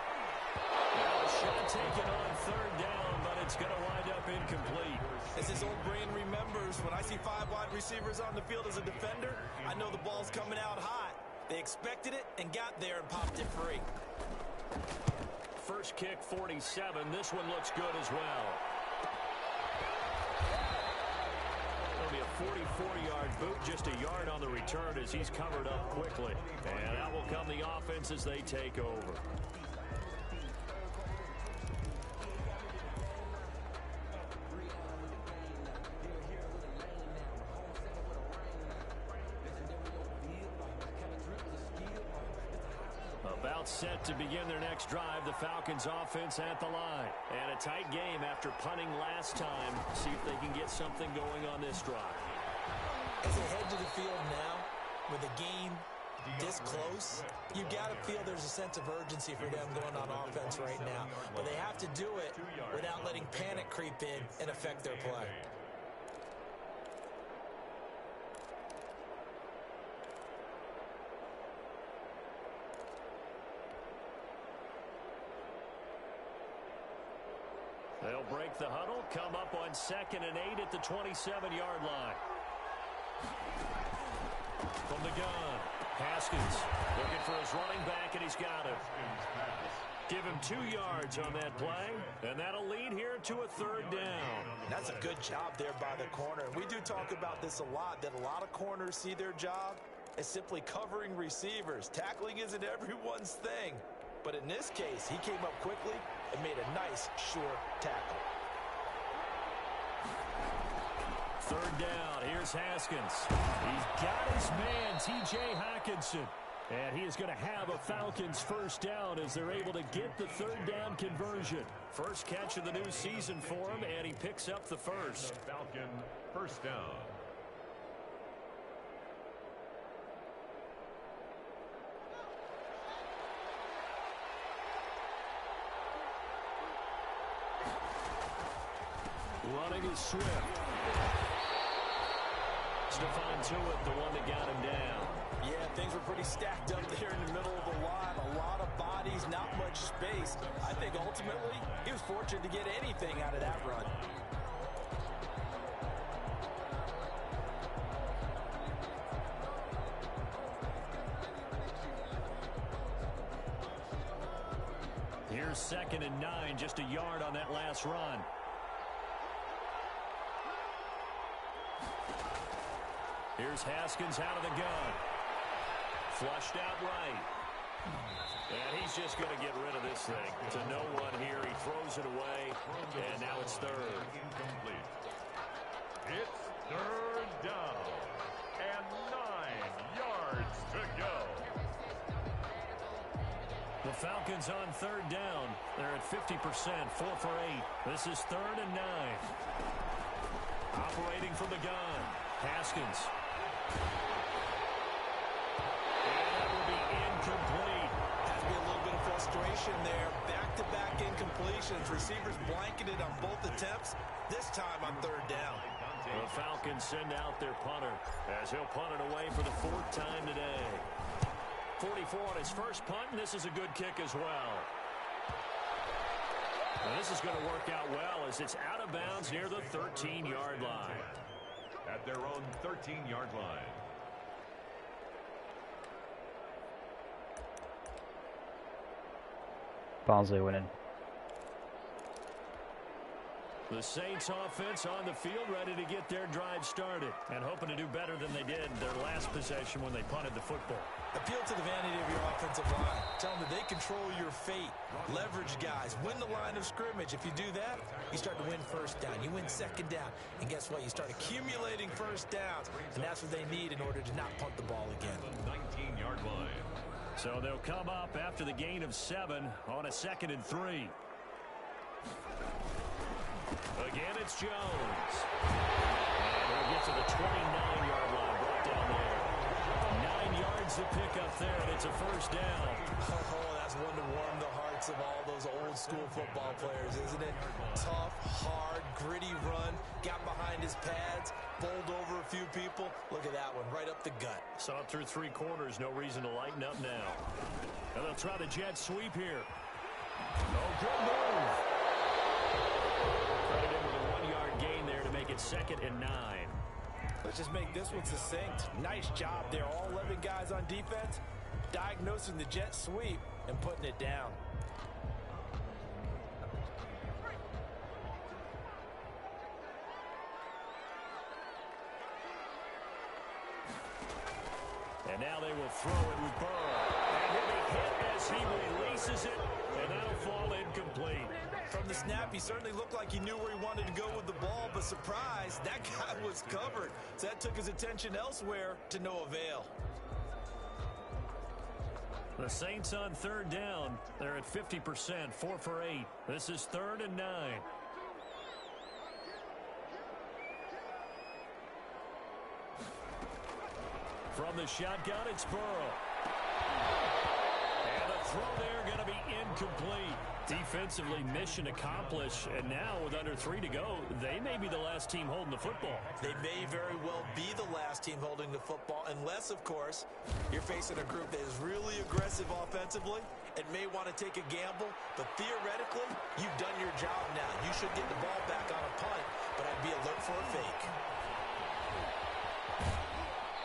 Now a shot taken on 3rd down, but it's going to wind up incomplete. As his old brain remembers, when I see 5 wide receivers on the field as a defender, I know the ball's coming out hot. They expected it and got there and popped it free. First kick, 47. This one looks good as well. It'll be a 44-yard boot, just a yard on the return as he's covered up quickly. And out will come the offense as they take over. About set to begin their next drive, the Falcons offense at the line. And a tight game after punting last time. See if they can get something going on this drive. As they head to the field now, with a this close, you got to feel there's a sense of urgency for them going on offense right now. But they have to do it without letting panic creep in and affect their play. They'll break the huddle, come up on 2nd and 8 at the 27-yard line. From the gun, Haskins looking for his running back, and he's got him. Give him 2 yards on that play, and that'll lead here to a 3rd down. That's a good job there by the corner. We do talk about this a lot, that a lot of corners see their job as simply covering receivers. Tackling isn't everyone's thing. But in this case, he came up quickly and made a nice, short tackle. 3rd down. Here's Haskins. He's got his man, T.J. Hockenson. And he is going to have a Falcons 1st down as they're able to get the 3rd down conversion. First catch of the new season for him, and he picks up the first. Falcon 1st down. Running is Swift. Stephon Tuitt, the one that got him down. Yeah, things were pretty stacked up there in the middle of the line. A lot of bodies, not much space. I think ultimately he was fortunate to get anything out of that run. Here's 2nd and 9, just a yard on that last run. Here's Haskins out of the gun. Flushed out right. And he's just going to get rid of this thing. To no one here. He throws it away. And now it's 3rd. Incomplete. It's 3rd down. And 9 yards to go. The Falcons on 3rd down. They're at 50%, 4 for 8. This is 3rd and 9. Operating from the gun. Haskins. And that will be incomplete. Has to be a little bit of frustration there. Back-to-back incompletions. Receivers blanketed on both attempts. This time on 3rd down. The Falcons send out their punter as he'll punt it away for the 4th time today. 44 on his first punt, and this is a good kick as well. And this is going to work out well as it's out of bounds near the 13-yard line. At their own 13-yard line. Barnsley winning. The Saints offense on the field ready to get their drive started and hoping to do better than they did their last possession when they punted the football. Appeal to the vanity of your offensive line. Tell them that they control your fate. Leverage guys. Win the line of scrimmage. If you do that, you start to win 1st down. You win 2nd down. And guess what? You start accumulating 1st downs. And that's what they need in order to not punt the ball again. 19-yard line. So they'll come up after the gain of 7 on a 2nd and 3. Again, it's Jones. And he'll get to the 29-yard line, brought down there. 9 yards to pick up there, and it's a 1st down. Oh, that's one to warm the hearts of all those old-school football players, isn't it? Tough, hard, gritty run. Got behind his pads, bowled over a few people. Look at that one, right up the gut. Saw it through 3 quarters, no reason to lighten up now. And they'll try the jet sweep here. Oh, good move. Credited with a 1-yard gain there to make it 2nd and 9. Let's just make this one succinct. Nice job there. All 11 guys on defense diagnosing the jet sweep and putting it down. And now they will throw it with Burrow. And he'll be hit as he releases it, and that'll fall incomplete. From the snap, he certainly looked like he knew where he wanted to go with the ball, but surprise, that guy was covered. So that took his attention elsewhere to no avail. The Saints on 3rd down. They're at 50%, 4 for 8. This is 3rd and 9. From the shotgun, it's Burrow. And the throw there going to be incomplete. Defensively, mission accomplished. And now with under 3 to go, they may be the last team holding the football. They may very well be the last team holding the football, unless, of course, you're facing a group that is really aggressive offensively and may want to take a gamble. But theoretically, you've done your job now. You should get the ball back on a punt, but I'd be alert for a fake.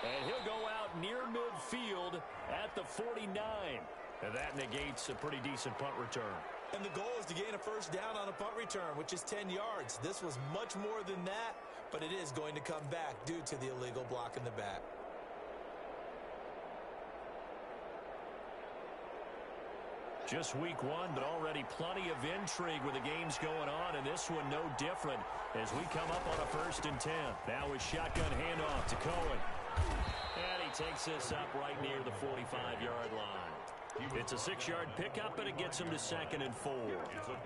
And he'll go out near midfield at the 49. And that negates a pretty decent punt return. And the goal is to gain a first down on a punt return, which is 10 yards. This was much more than that, but it is going to come back due to the illegal block in the back. Just week 1, but already plenty of intrigue with the games going on, and this one no different as we come up on a 1st and 10. Now with shotgun handoff to Cohen. And he takes this up right near the 45-yard line. It's a 6-yard pickup, and it gets him to 2nd and 4.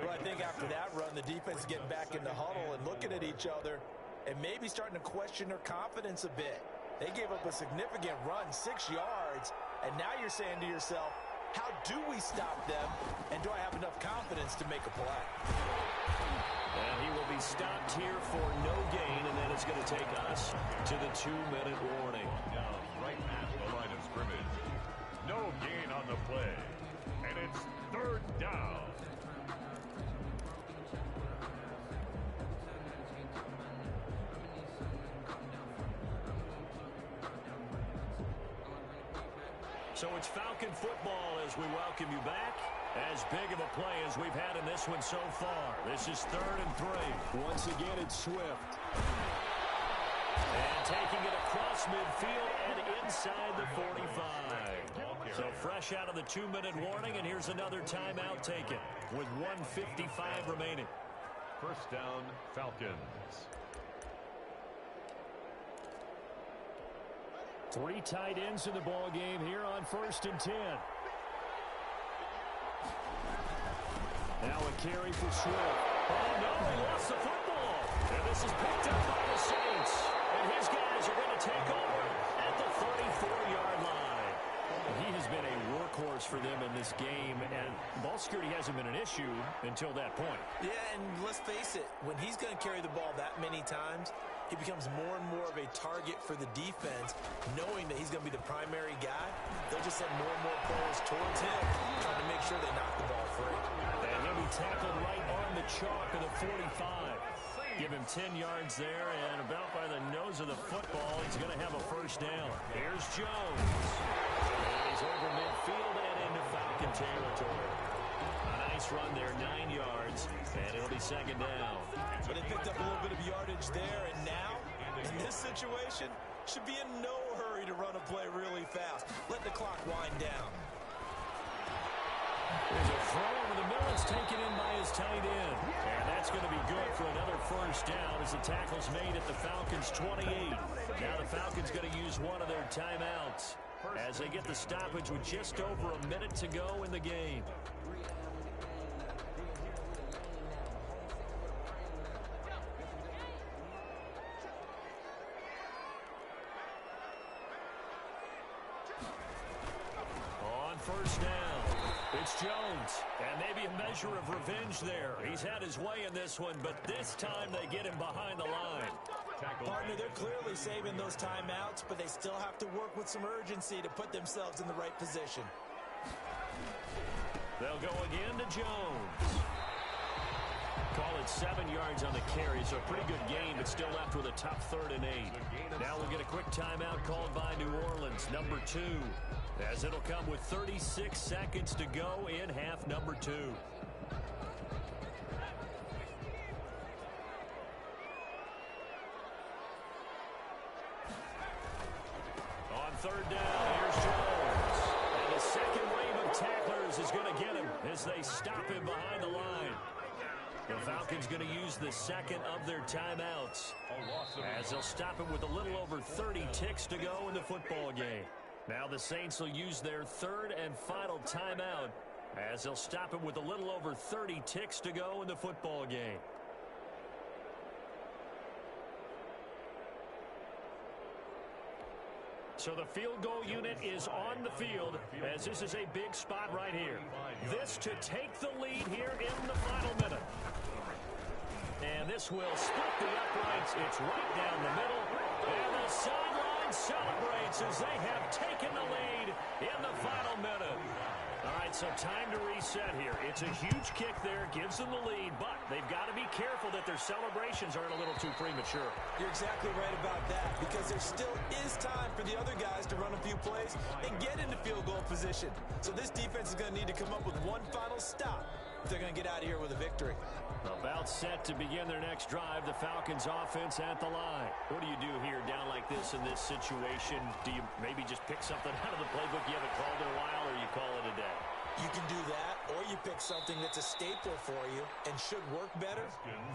Well, I think after that run, the defense is getting back in the huddle and looking at each other and maybe starting to question their confidence a bit. They gave up a significant run, 6 yards, and now you're saying to yourself, how do we stop them, and do I have enough confidence to make a play? And he will be stopped here for no gain, and then it's going to take us to the 2-minute warning. Down right at the line of scrimmage. No gain on the play. And it's 3rd down. So it's Falcon football as we welcome you back. As big of a play as we've had in this one so far. This is 3rd and 3. Once again, it's Swift. And taking it across midfield and inside the 45. So fresh out of the 2-minute warning, and here's another timeout taken with 1:55 remaining. First down, Falcons. 3 tight ends in the ball game here on 1st and 10. Now a carry for Swift. Oh, no, he lost the football. And this is picked up by the Saints. And his guys are going to take over at the 34-yard line. He has been a workhorse for them in this game, and ball security hasn't been an issue until that point. Yeah, and let's face it, when he's going to carry the ball that many times, he becomes more and more of a target for the defense, knowing that he's going to be the primary guy. They'll just send more and more players towards him, trying to make sure they knock the ball free. And he'll be tackled right on the chalk of the 45. Give him 10 yards there, and about by the nose of the football, he's going to have a first down. Here's Jones. And he's over midfield and into Falcon territory. A nice run there, 9 yards, and it'll be 2nd down. But they picked up a little bit of yardage there, and now, in this situation, should be in no hurry to run a play really fast. Let the clock wind down. There's a throw over the middle. It's taken in by his tight end. And that's going to be good for another first down as the tackle's made at the Falcons' 28. Now the Falcons going to use one of their timeouts as they get the stoppage with just over a minute to go in the game. On first down, it's Jones, and maybe a measure of revenge there. He's had his way in this one, but this time they get him behind the line. Partner, they're clearly saving those timeouts, but they still have to work with some urgency to put themselves in the right position. They'll go again to Jones. Call it 7 yards on the carry, so a pretty good gain, but still left with a tough 3rd and 8. Now we'll get a quick timeout called by New Orleans, number 2, as it'll come with 36 seconds to go in half number 2. On 3rd down, here's Jones. And the second wave of tacklers is going to get him as they stop him behind the line. The Falcons going to use the second of their timeouts as they'll stop him with a little over 30 ticks to go in the football game. Now the Saints will use their 3rd and final timeout as they'll stop him with a little over 30 ticks to go in the football game. So the field goal unit is on the field as this is a big spot right here. This to take the lead here in the final minute. And this will split the uprights. It's right down the middle. And the sideline celebrates as they have taken the lead in the final minute. All right, so time to reset here. It's a huge kick there, gives them the lead, but they've got to be careful that their celebrations aren't a little too premature. You're exactly right about that, because there still is time for the other guys to run a few plays and get into field goal position. So this defense is going to need to come up with one final stop if they're going to get out of here with a victory. About set to begin their next drive, the Falcons offense at the line. What do you do here down like this in this situation? Do you maybe just pick something out of the playbook you haven't called in a while, or you call it a day? You can do that, or you pick something that's a staple for you and should work better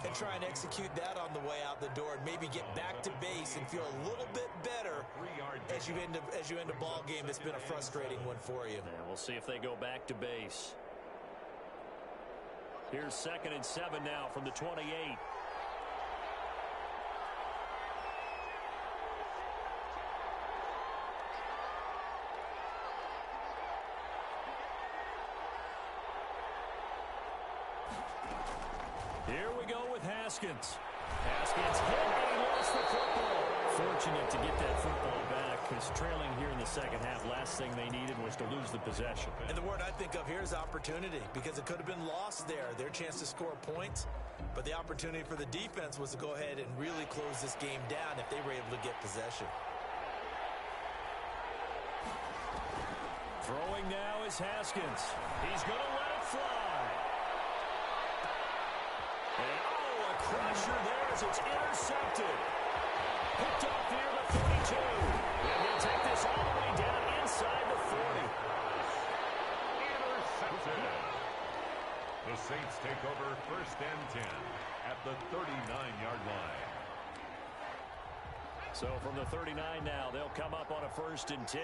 and try and execute that on the way out the door and maybe get back to base and feel a little bit better as you end a ball game that's been a frustrating one for you. And we'll see if they go back to base. Here's 2nd and 7 now from the 28. Here we go with Haskins. Haskins hit and he lost the football. Fortunate to get that football back, because trailing here in the second half, last thing they needed was to lose the possession. And the word I think of here is opportunity, because it could have been lost there, their chance to score points. But the opportunity for the defense was to go ahead and really close this game down if they were able to get possession. Throwing now is Haskins. He's going to let it fly. And a crusher there as it's intercepted. Picked off near the 42. And he'll take this all the way down inside the 40. Intercepted. The Saints take over 1st and 10 at the 39-yard line. So from the 39 now, they'll come up on a 1st and 10.